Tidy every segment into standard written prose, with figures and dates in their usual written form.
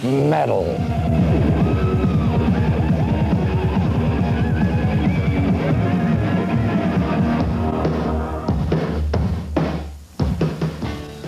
metal.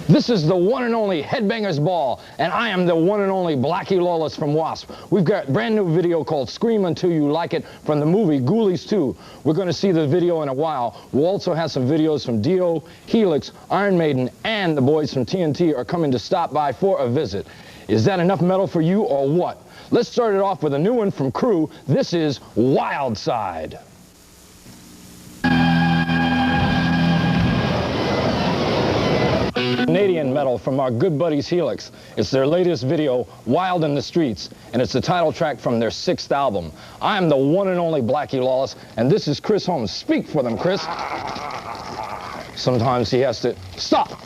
This is the one and only Headbangers Ball, and I am the one and only Blackie Lawless from Wasp. We've got a brand new video called Scream Until You Like It from the movie Ghoulies 2. We're going to see the video in a while. We'll also have some videos from Dio, Helix, Iron Maiden, and the boys from TNT are coming to stop by for a visit. Is that enough metal for you or what? Let's start it off with a new one from Crew. This is Wild Side. Canadian metal from our good buddies Helix. It's their latest video, Wild in the Streets, and it's the title track from their 6th album. I am the one and only Blackie Lawless, and this is Chris Holmes. Speak for them, Chris. Sometimes he has to stop.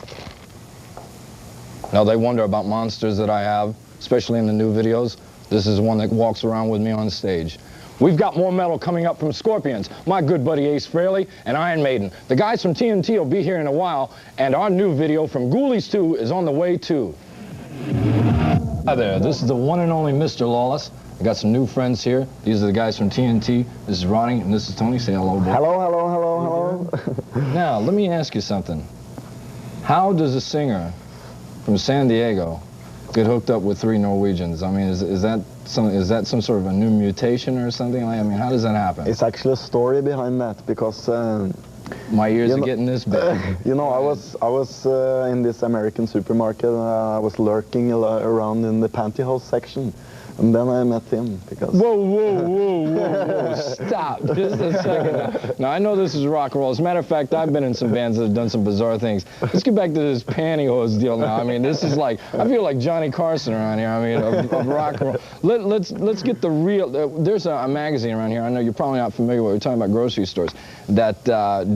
Now they wonder about monsters that I have, especially in the new videos. This is one that walks around with me on stage. We've got more metal coming up from Scorpions, my good buddy Ace Frehley, and Iron Maiden. The guys from TNT will be here in a while, and our new video from Ghoulies 2 is on the way too. Hi there, this is the one and only Mr. Lawless. I got some new friends here. These are the guys from TNT. This is Ronnie, and this is Tony. Say hello, boy. Hello, hello, hello, hello. Now, let me ask you something. How does a singer from San Diego get hooked up with 3 Norwegians? I mean, is that some sort of a new mutation or something? I mean, how does that happen? It's actually a story behind that, because my ears are getting this big. You know, I was in this American supermarket. I was lurking around in the pantyhose section, and then I met him. Because whoa, whoa, whoa, whoa, whoa! Stop, just a second. Now I know this is rock and roll. As a matter of fact, I've been in some bands that have done some bizarre things. Let's get back to this pantyhose deal now. I mean, this is like, I feel like Johnny Carson around here. I mean, of rock and roll. Let's get the real. There's a magazine around here. I know you're probably not familiar with. We're talking about grocery stores that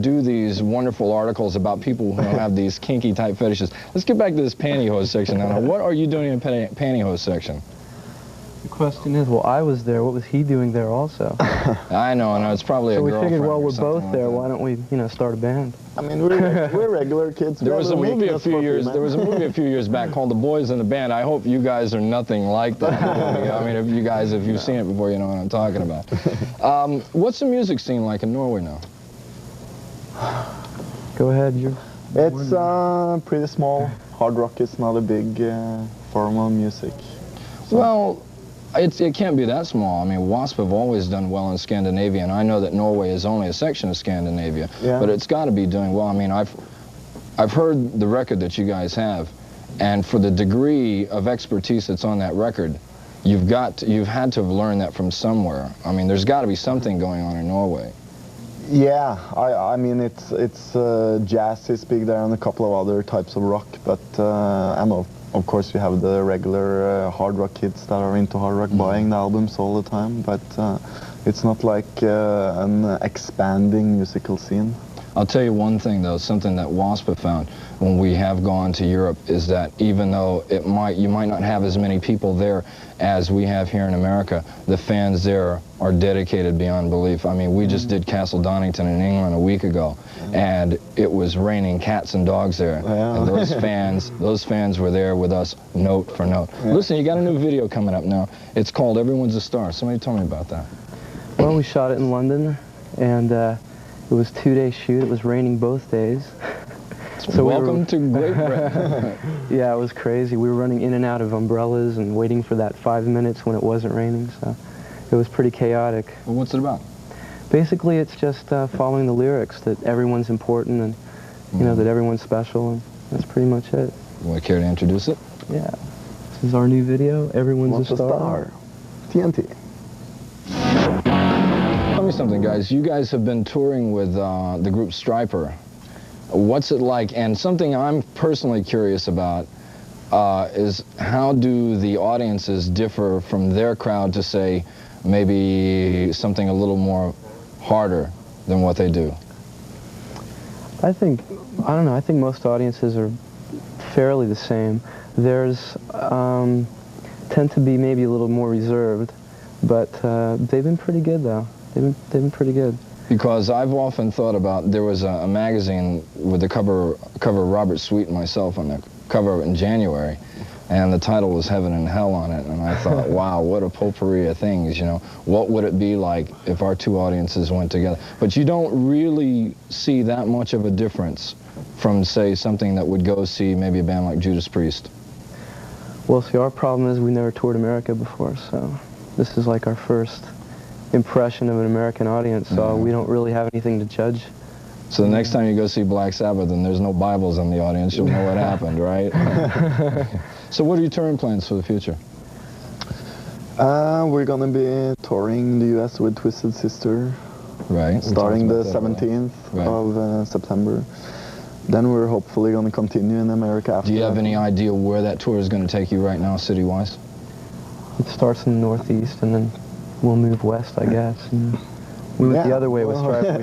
do these wonderful articles about people who have these kinky type fetishes. Let's get back to this pantyhose section now. What are you doing in the pantyhose section? The question is, well, I was there. What was he doing there also? I know. It's probably a girlfriend. So we figured, well, we're both there. Like why don't we, you know, start a band? I mean, we're regular kids. There was a movie a few years back called The Boys in the Band. I hope you guys are nothing like that movie. I mean, if you've seen it before, you know what I'm talking about. What's the music scene like in Norway now? Go ahead. It's pretty small. Hard rock is not a big form of music. So. Well, it can't be that small. I mean, Wasp have always done well in Scandinavia, and I know that Norway is only a section of Scandinavia, but it's got to be doing well. I mean, I've heard the record that you guys have, and for the degree of expertise that's on that record, you've had to have learned that from somewhere. I mean, there's got to be something going on in Norway. Yeah, I mean, it's jazz is big there and a couple of other types of rock, but I know. Of course, we have the regular hard rock kids that are into hard rock buying the albums all the time, but it's not like an expanding musical scene. I'll tell you one thing, though, something that Wasp have found when we have gone to Europe is that even though you might not have as many people there as we have here in America, the fans there are dedicated beyond belief. I mean, we just did Castle Donington in England a week ago, and it was raining cats and dogs there. And those fans were there with us note for note. Listen, you got a new video coming up now. It's called Everyone's a Star. Somebody tell me about that. Well, we shot it in London, and it was a 2-day shoot. It was raining both days. So welcome to Great Britain. Yeah, it was crazy. We were running in and out of umbrellas and waiting for that 5 minutes when it wasn't raining, so it was pretty chaotic. Well, what's it about? Basically, it's just following the lyrics, that everyone's important and, you know, that everyone's special, and that's pretty much it. You want to care to introduce it? Yeah. This is our new video, Everyone's a Star. TNT. Tell me something, guys. You guys have been touring with the group Stryper. What's it like? And something I'm personally curious about is how do the audiences differ from their crowd to, say, maybe something a little more harder than what they do? I don't know, I think most audiences are fairly the same. Theirs tend to be maybe a little more reserved, but they've been pretty good, though. They've been pretty good. Because I've often thought about, there was a magazine with the cover of Robert Sweet and myself on the cover in January, and the title was Heaven and Hell on it, and I thought, wow, what a potpourri of things, you know. What would it be like if our two audiences went together? But you don't really see that much of a difference from, say, something that would go see maybe a band like Judas Priest. Well, see, our problem is we never toured America before, so this is like our first impression of an American audience, so we don't really have anything to judge. So the next time you go see Black Sabbath and there's no Bibles in the audience, you'll know what happened, right? So what are your touring plans for the future? We're gonna be touring the US with Twisted Sister. Right. Starting the 17th of September. Then we're hopefully gonna continue in America after. Do you have any idea where that tour is gonna take you right now, city-wise? It starts in the Northeast, and then we'll move west, I guess. And we went the other way. We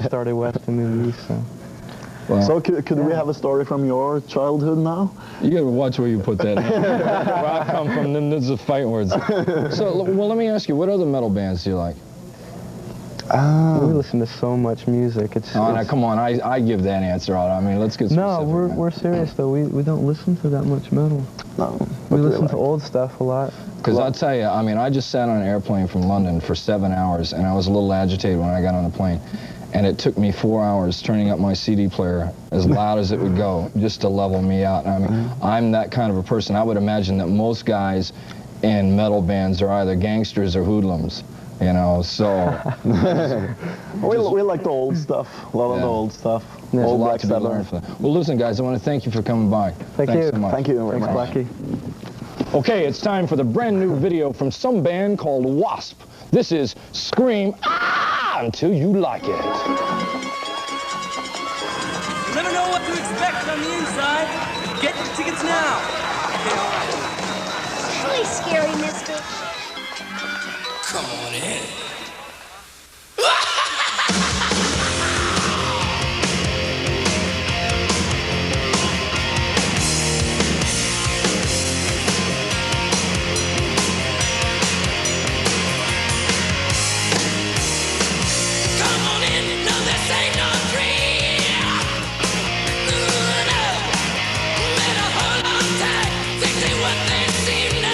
started west and moved east. So, well, so could we have a story from your childhood now? You gotta watch where you put that in. Where I come from, then there's the fight words. So, well, let me ask you, what other metal bands do you like? We listen to so much music. No, come on, I give that answer out. I mean, let's get specific. No, we're serious though. We don't listen to that much metal. No. We listen to old stuff a lot. Because I'll tell you, I mean, I just sat on an airplane from London for 7 hours, and I was a little agitated when I got on the plane. And it took me 4 hours turning up my CD player as loud as it would go, just to level me out. I mean, I'm that kind of a person. I would imagine that most guys in metal bands are either gangsters or hoodlums, you know, so... we like the old stuff, a lot of the old stuff. There's a lot to be learned from that. Well, listen, guys, I want to thank you for coming by. Thanks so much. Thank you very much. Blackie. Okay, it's time for the brand new video from some band called Wasp. This is Scream Until You Like It. You never know what to expect on the inside. Get your tickets now. Okay, all right. Really scary, mister. Come on in. What they seem to know.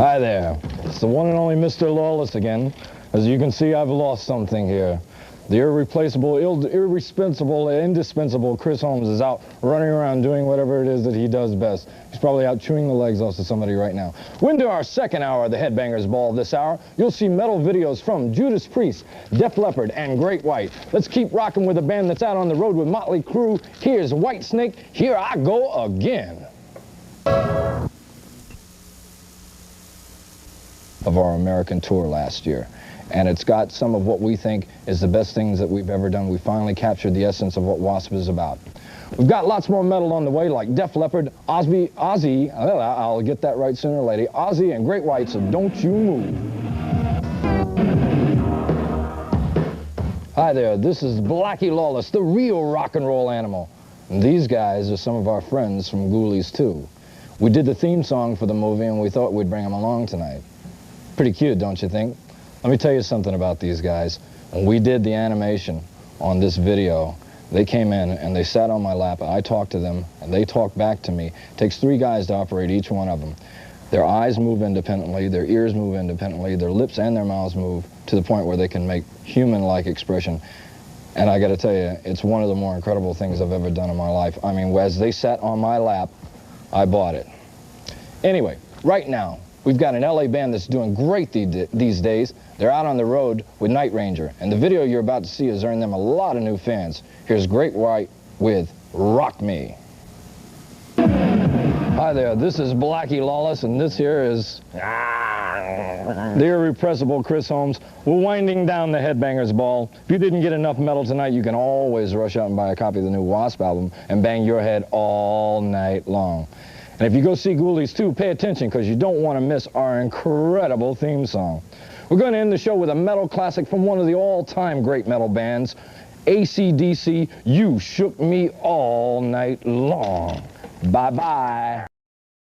Hi there, it's the one and only Mr. Lawless again. As you can see, I've lost something here. The irreplaceable, irresponsible, indispensable Chris Holmes is out running around doing whatever it is that he does best. He's probably out chewing the legs off of somebody right now. Into our second hour of the Headbangers Ball this hour, you'll see metal videos from Judas Priest, Def Leppard, and Great White. Let's keep rocking with a band that's out on the road with Motley Crue. Here's White Snake, Here I Go Again. Of our American tour last year. And it's got some of what we think is the best things that we've ever done. We finally captured the essence of what Wasp is about. We've got lots more metal on the way, like Def Leppard, Ozzy, I'll get that right sooner or later, Ozzy and Great White, so don't you move. Hi there, this is Blackie Lawless, the real rock and roll animal. And these guys are some of our friends from Ghoulies too. We did the theme song for the movie and we thought we'd bring them along tonight. Pretty cute, don't you think? Let me tell you something about these guys. When we did the animation on this video, they came in and they sat on my lap. I talked to them and they talked back to me. It takes 3 guys to operate each one of them. Their eyes move independently, their ears move independently, their lips and their mouths move to the point where they can make human-like expression. And I gotta tell you, it's one of the more incredible things I've ever done in my life. I mean, as they sat on my lap, I bought it. Anyway, right now, we've got an LA band that's doing great these days. They're out on the road with Night Ranger, and the video you're about to see has earned them a lot of new fans. Here's Great White with Rock Me. Hi there, this is Blackie Lawless, and this here is the irrepressible Chris Holmes. We're winding down the Headbangers Ball. If you didn't get enough metal tonight, you can always rush out and buy a copy of the new Wasp album and bang your head all night long. And if you go see Ghoulies too, pay attention because you don't want to miss our incredible theme song. We're going to end the show with a metal classic from one of the all-time great metal bands, AC/DC, You Shook Me All Night Long. Bye-bye.